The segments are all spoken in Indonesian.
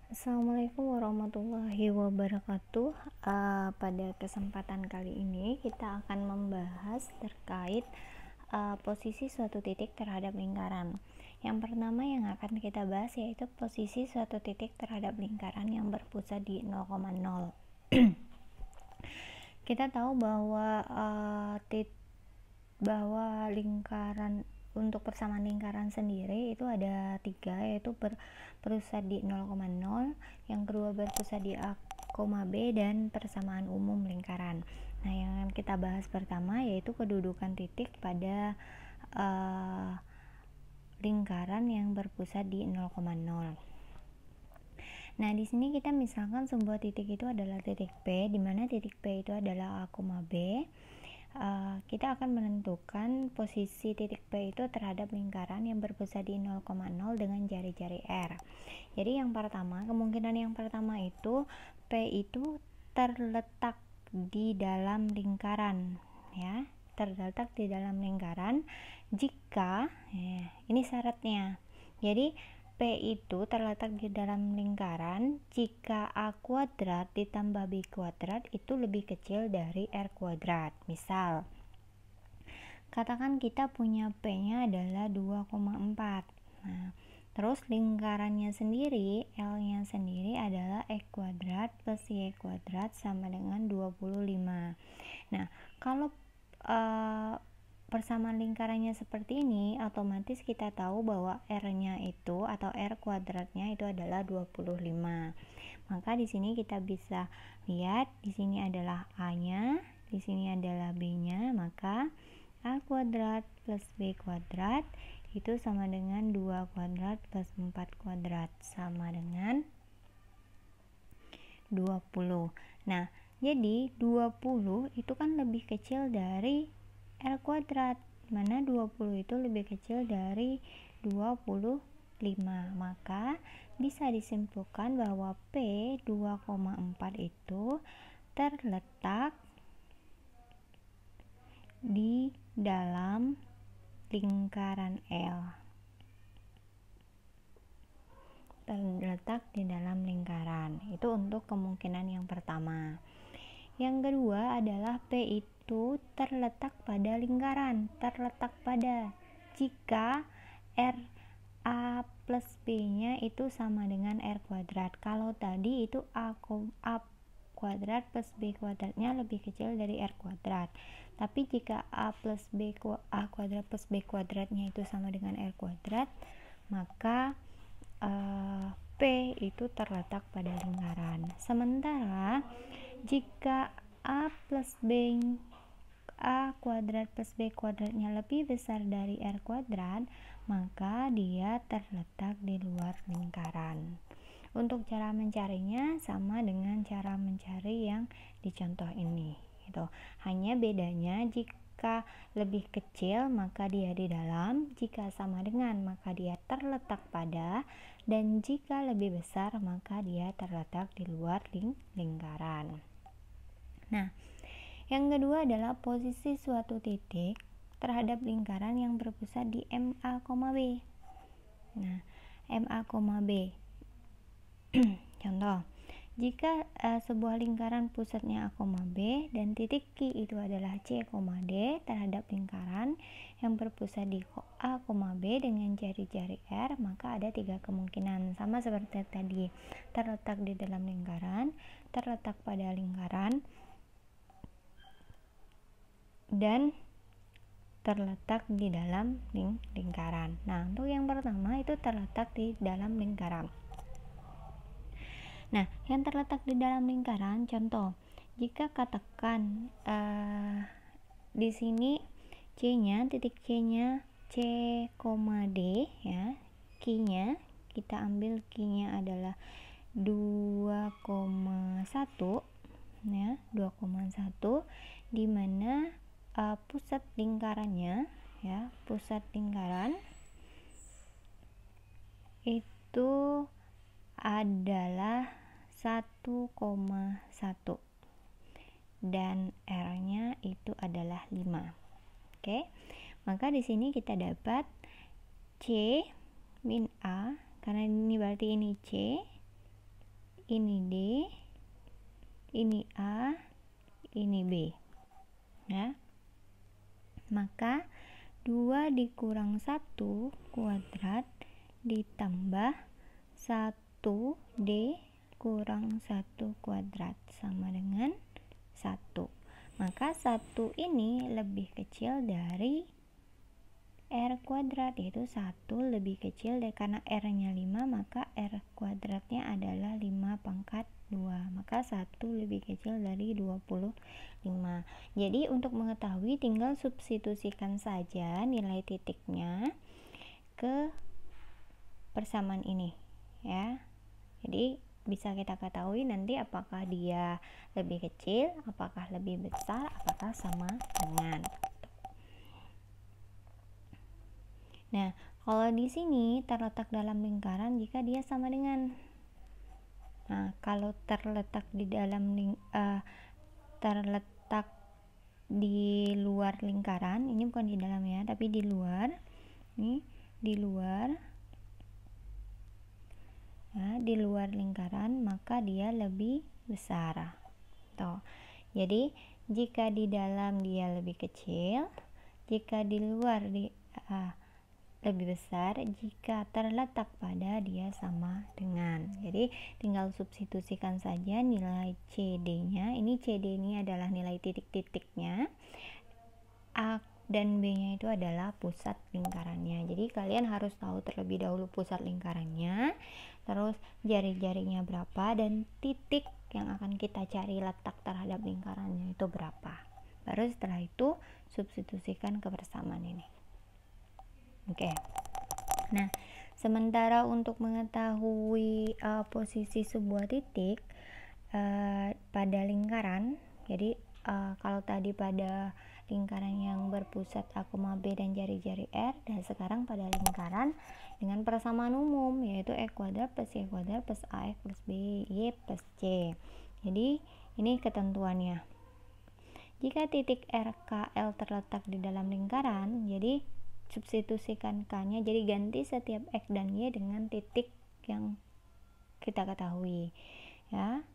Assalamualaikum warahmatullahi wabarakatuh. Pada kesempatan kali ini kita akan membahas terkait posisi suatu titik terhadap lingkaran. Yang pertama yang akan kita bahas yaitu posisi suatu titik terhadap lingkaran yang berpusat di 0,0. Kita tahu bahwa lingkaran untuk persamaan lingkaran sendiri itu ada 3, yaitu berpusat di 0,0, yang kedua berpusat di A, B, dan persamaan umum lingkaran. Nah, yang kita bahas pertama yaitu kedudukan titik pada lingkaran yang berpusat di 0,0. Nah, di sini kita misalkan sebuah titik itu adalah titik P, di mana titik P itu adalah A, B. Kita akan menentukan posisi titik P itu terhadap lingkaran yang berpusat di 0,0 dengan jari-jari R. Jadi kemungkinan yang pertama itu P itu terletak di dalam lingkaran, ya, terletak di dalam lingkaran jika ini syaratnya. Jadi P itu terletak di dalam lingkaran jika A kuadrat ditambah B kuadrat itu lebih kecil dari R kuadrat. Misal, katakan kita punya P-nya adalah 2,4. Nah, terus lingkarannya sendiri, L-nya sendiri adalah X kuadrat plus Y kuadrat sama dengan 25. Nah, kalau persamaan lingkarannya seperti ini, otomatis kita tahu bahwa R-nya itu atau R kuadratnya itu adalah 25. Maka di sini kita bisa lihat di sini adalah A-nya, di sini adalah B-nya, maka A kuadrat plus B kuadrat itu sama dengan 2 kuadrat plus 4 kuadrat sama dengan 20. Nah, jadi 20 itu kan lebih kecil dari R kuadrat, mana 20 itu lebih kecil dari 25. Maka bisa disimpulkan bahwa P 2,4 itu terletak di dalam lingkaran L. Terletak di dalam lingkaran. Itu untuk kemungkinan yang pertama. Yang kedua adalah P itu terletak pada lingkaran, terletak pada jika R A plus B-nya itu sama dengan R kuadrat. Kalau tadi itu A kuadrat plus B kuadratnya lebih kecil dari R kuadrat. Tapi jika A kuadrat plus B kuadratnya itu sama dengan R kuadrat, maka P itu terletak pada lingkaran. Sementara jika A kuadrat plus B kuadratnya lebih besar dari R kuadrat, maka dia terletak di luar lingkaran. Untuk cara mencarinya sama dengan cara mencari yang di contoh ini. Gitu. Hanya bedanya jika lebih kecil maka dia di dalam, jika sama dengan maka dia terletak pada, dan jika lebih besar maka dia terletak di luar lingkaran. Nah, yang kedua adalah posisi suatu titik terhadap lingkaran yang berpusat di MA, B. Nah, MA, B. Contoh, jika sebuah lingkaran pusatnya A, B dan titik Q itu adalah C, D terhadap lingkaran yang berpusat di A, B dengan jari-jari R, maka ada 3 kemungkinan. Sama seperti tadi, terletak di dalam lingkaran, terletak pada lingkaran, dan terletak di dalam lingkaran. Nah, untuk yang pertama itu terletak di dalam lingkaran. Nah, yang terletak di dalam lingkaran, contoh, jika katakan di sini C-nya, titik C-nya C, D, ya, Q-nya kita ambil Q-nya adalah 2,1, ya, 2,1, di mana pusat lingkarannya, ya, pusat lingkaran itu adalah 1,1 dan R-nya itu adalah 5. Oke. Maka di sini kita dapat C min A, karena ini berarti ini C, ini D, ini A, ini B. Ya. Maka 2 dikurang 1 kuadrat ditambah 1D kurang 1 kuadrat sama dengan 1. Maka 1 ini lebih kecil dari R kuadrat, yaitu 1 lebih kecil dari, karena R nya 5 maka R kuadratnya adalah 5 pangkat 2, maka 1 lebih kecil dari 25. Jadi untuk mengetahui tinggal substitusikan saja nilai titiknya ke persamaan ini ya. Jadi bisa kita ketahui nanti apakah dia lebih kecil, apakah lebih besar, apakah sama dengan. Nah, kalau di sini terletak dalam lingkaran jika dia sama dengan. Nah, kalau terletak di dalam terletak di luar lingkaran, ini bukan di dalam ya, tapi di luar. Ini di luar. Ya, di luar lingkaran, maka dia lebih besar. Tuh. Jadi, jika di dalam dia lebih kecil, jika di luar lebih besar, jika terletak pada dia sama dengan. Jadi tinggal substitusikan saja nilai CD-nya. Ini CD ini adalah nilai titik-titiknya. A dan B-nya itu adalah pusat lingkarannya. Jadi kalian harus tahu terlebih dahulu pusat lingkarannya, terus jari-jarinya berapa, dan titik yang akan kita cari letak terhadap lingkarannya itu berapa. Baru setelah itu substitusikan ke persamaan ini. Oke. Nah, sementara untuk mengetahui posisi sebuah titik pada lingkaran, jadi kalau tadi pada lingkaran yang berpusat A, B dan jari-jari R, dan sekarang pada lingkaran dengan persamaan umum, yaitu E kuadrat plus Y kuadrat plus AX plus BY plus C. Jadi ini ketentuannya. Jika titik RKL terletak di dalam lingkaran, jadi substitusikan K-nya, jadi ganti setiap X dan Y dengan titik yang kita ketahui ya.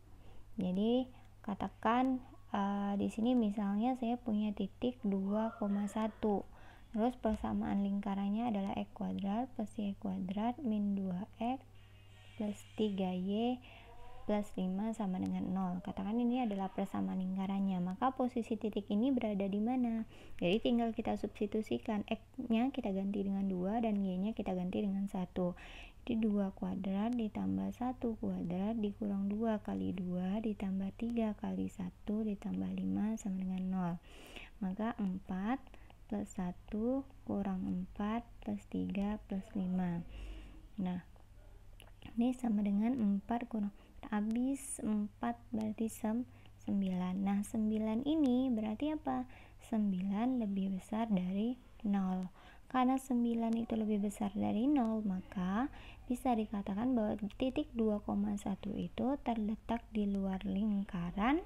Jadi katakan di sini misalnya saya punya titik 2,1, terus persamaan lingkarannya adalah X kuadrat plus Y kuadrat min 2X plus 3Y plus 5 sama dengan 0. Katakan ini adalah persamaan lingkarannya, maka posisi titik ini berada di mana? Jadi tinggal kita substitusikan, X-nya kita ganti dengan 2 dan Y-nya kita ganti dengan 1. Jadi 2 kuadrat ditambah 1 kuadrat dikurang 2 kali 2 ditambah 3 kali 1 ditambah 5 sama dengan 0. Maka 4 plus 1 kurang 4 plus 3 plus 5. Nah, ini sama dengan 4 kurang habis 4 berarti 9. Nah 9 ini berarti apa? 9 lebih besar dari 0. Karena 9 itu lebih besar dari 0, maka bisa dikatakan bahwa titik 2,1 itu terletak di luar lingkaran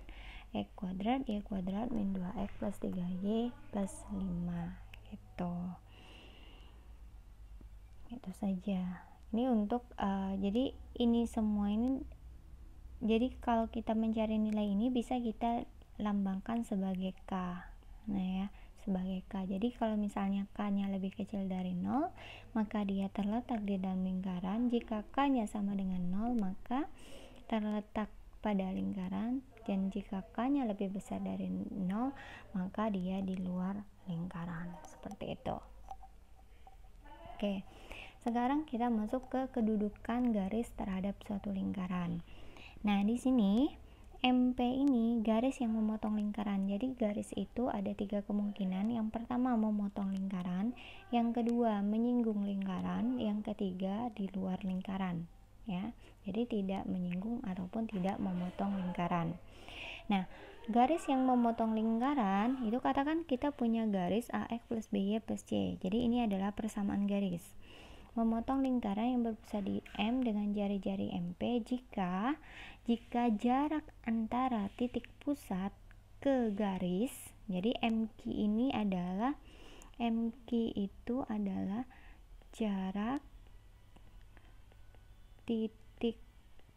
X kuadrat Y kuadrat min 2X plus 3Y plus 5 gitu. Itu saja. Ini untuk jadi ini semua ini, jadi kalau kita mencari nilai ini bisa kita lambangkan sebagai K. Nah ya, sebagai K. Jadi kalau misalnya K-nya lebih kecil dari 0, maka dia terletak di dalam lingkaran. Jika K-nya sama dengan 0, maka terletak pada lingkaran. Dan jika K-nya lebih besar dari 0, maka dia di luar lingkaran. Seperti itu. Oke. Sekarang kita masuk ke kedudukan garis terhadap suatu lingkaran. Nah, di sini MP ini garis yang memotong lingkaran. Jadi garis itu ada 3 kemungkinan. Yang pertama memotong lingkaran, yang kedua menyinggung lingkaran, yang ketiga di luar lingkaran ya. Jadi tidak menyinggung ataupun tidak memotong lingkaran. Nah, garis yang memotong lingkaran itu katakan kita punya garis AX plus BY plus C. Jadi ini adalah persamaan garis. Memotong lingkaran yang berpusat di M dengan jari-jari MP jika jarak antara titik pusat ke garis, jadi MQ itu adalah jarak titik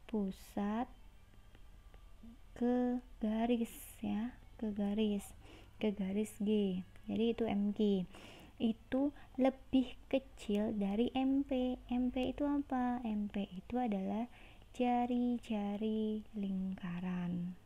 pusat ke garis ya, ke garis G. Jadi itu MQ itu lebih kecil dari MP. MP itu apa? MP itu adalah jari-jari lingkaran.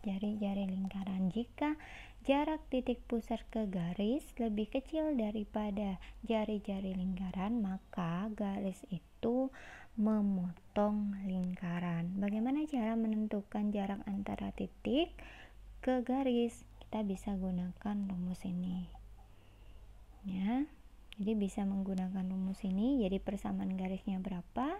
Jari-jari lingkaran. Jika jarak titik pusat ke garis lebih kecil daripada jari-jari lingkaran, maka garis itu memotong lingkaran. Bagaimana cara menentukan jarak antara titik ke garis? Kita bisa gunakan rumus ini ya. Jadi bisa menggunakan rumus ini. Jadi persamaan garisnya berapa,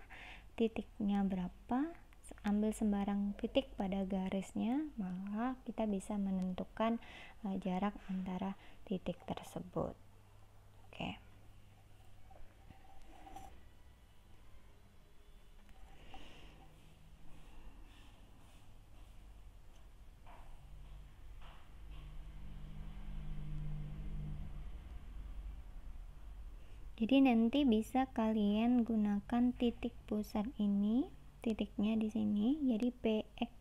titiknya berapa, ambil sembarang titik pada garisnya, maka kita bisa menentukan jarak antara titik tersebut. Oke. Jadi nanti bisa kalian gunakan titik pusat ini, titiknya di sini. Jadi PX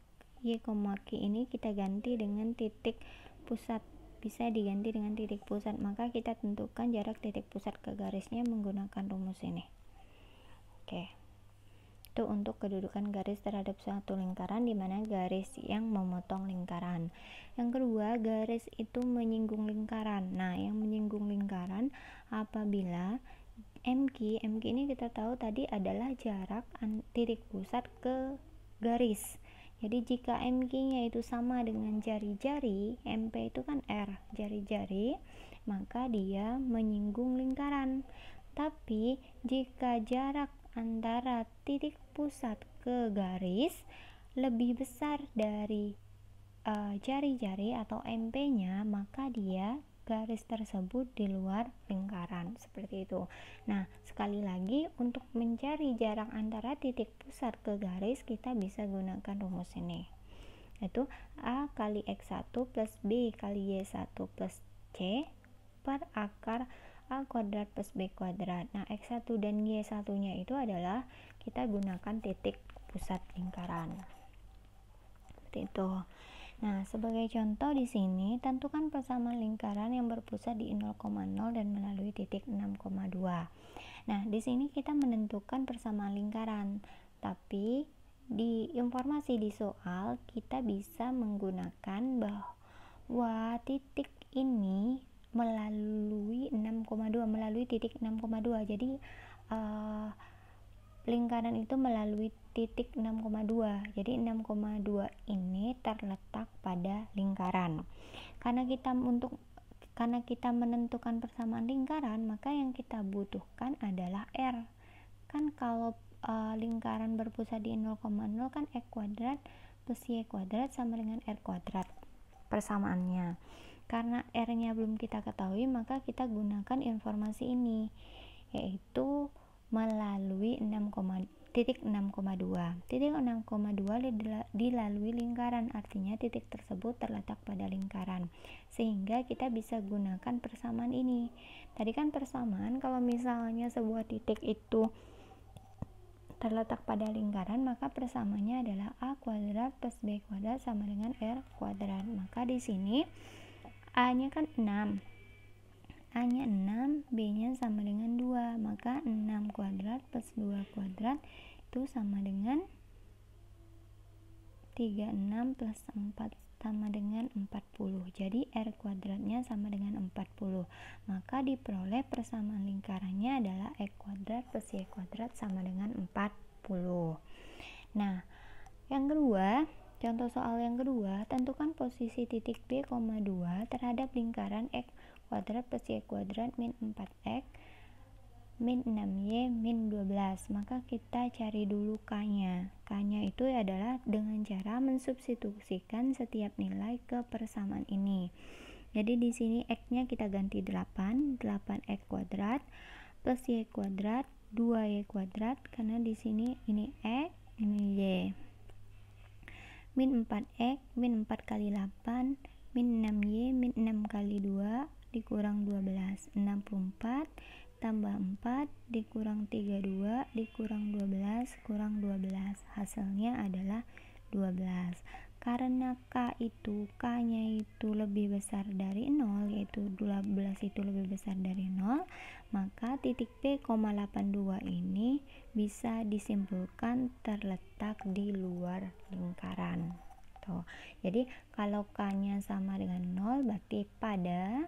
Y, Q ini kita ganti dengan titik pusat, bisa diganti dengan titik pusat, maka kita tentukan jarak titik pusat ke garisnya menggunakan rumus ini. Oke. Itu untuk kedudukan garis terhadap suatu lingkaran, di mana garis yang memotong lingkaran. Yang kedua, garis itu menyinggung lingkaran. Nah, yang menyinggung lingkaran apabila MQ ini kita tahu tadi adalah jarak titik pusat ke garis. Jadi jika MQ-nya itu sama dengan jari-jari, MP itu kan R, jari-jari, maka dia menyinggung lingkaran. Tapi jika jarak antara titik pusat ke garis lebih besar dari jari-jari atau MP-nya, maka dia garis tersebut di luar lingkaran, seperti itu. Nah, sekali lagi untuk mencari jarak antara titik pusat ke garis, kita bisa gunakan rumus ini, yaitu A kali X1 plus B kali Y1 plus C per akar A kuadrat plus B kuadrat. Nah, X1 dan Y1 nya itu adalah kita gunakan titik pusat lingkaran, seperti itu. Nah, sebagai contoh di sini, tentukan persamaan lingkaran yang berpusat di 0,0 dan melalui titik 6,2. Nah, di sini kita menentukan persamaan lingkaran, tapi di informasi di soal kita bisa menggunakan bahwa titik ini melalui 6,2, melalui titik 6,2. Jadi lingkaran itu melalui titik 6,2. Jadi 6,2 ini terletak pada lingkaran. Karena kita menentukan persamaan lingkaran, maka yang kita butuhkan adalah R. Kan kalau lingkaran berpusat di 0,0 kan X kuadrat plus Y kuadrat sama dengan R kuadrat persamaannya. Karena R-nya belum kita ketahui, maka kita gunakan informasi ini, yaitu melalui titik 6,2. Titik 6,2 dilalui lingkaran, artinya titik tersebut terletak pada lingkaran, sehingga kita bisa gunakan persamaan ini. Tadi kan persamaan kalau misalnya sebuah titik itu terletak pada lingkaran, maka persamaannya adalah A kuadrat plus B kuadrat sama dengan R kuadrat. Maka di sini A-nya kan 6, A-nya 6, B-nya sama dengan 2, maka 6 kuadrat plus 2 kuadrat itu sama dengan 36 plus 4 sama dengan 40. Jadi R kuadratnya sama dengan 40. Maka diperoleh persamaan lingkarannya adalah X kuadrat plus Y kuadrat sama dengan 40. Nah, yang kedua, contoh soal yang kedua, tentukan posisi titik B, 2 terhadap lingkaran X kuadrat plus Y kuadrat min 4X min 6Y min 12. Maka kita cari dulu K-nya. K-nya itu adalah dengan cara mensubstitusikan setiap nilai ke persamaan ini. Jadi di sini X-nya kita ganti 8, 8X kuadrat plus Y kuadrat 2Y kuadrat, karena di sini ini X, ini Y. Min 4X, min 4 kali 8, min 6Y, min 6 kali 2, dikurang 12, 64, tambah 4 dikurang 32 dikurang 12 kurang 12, hasilnya adalah 12. Karena K-nya itu lebih besar dari 0, yaitu 12 itu lebih besar dari 0, maka titik P, 82 ini bisa disimpulkan terletak di luar lingkaran. Tuh. Jadi kalau K-nya sama dengan 0 berarti pada,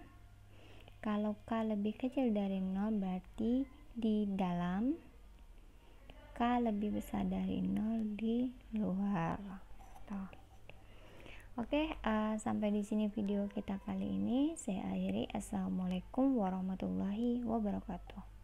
kalau K lebih kecil dari 0 berarti di dalam, K lebih besar dari 0 di luar. Tuh. Oke, sampai di sini video kita kali ini. Saya akhiri. Assalamualaikum warahmatullahi wabarakatuh.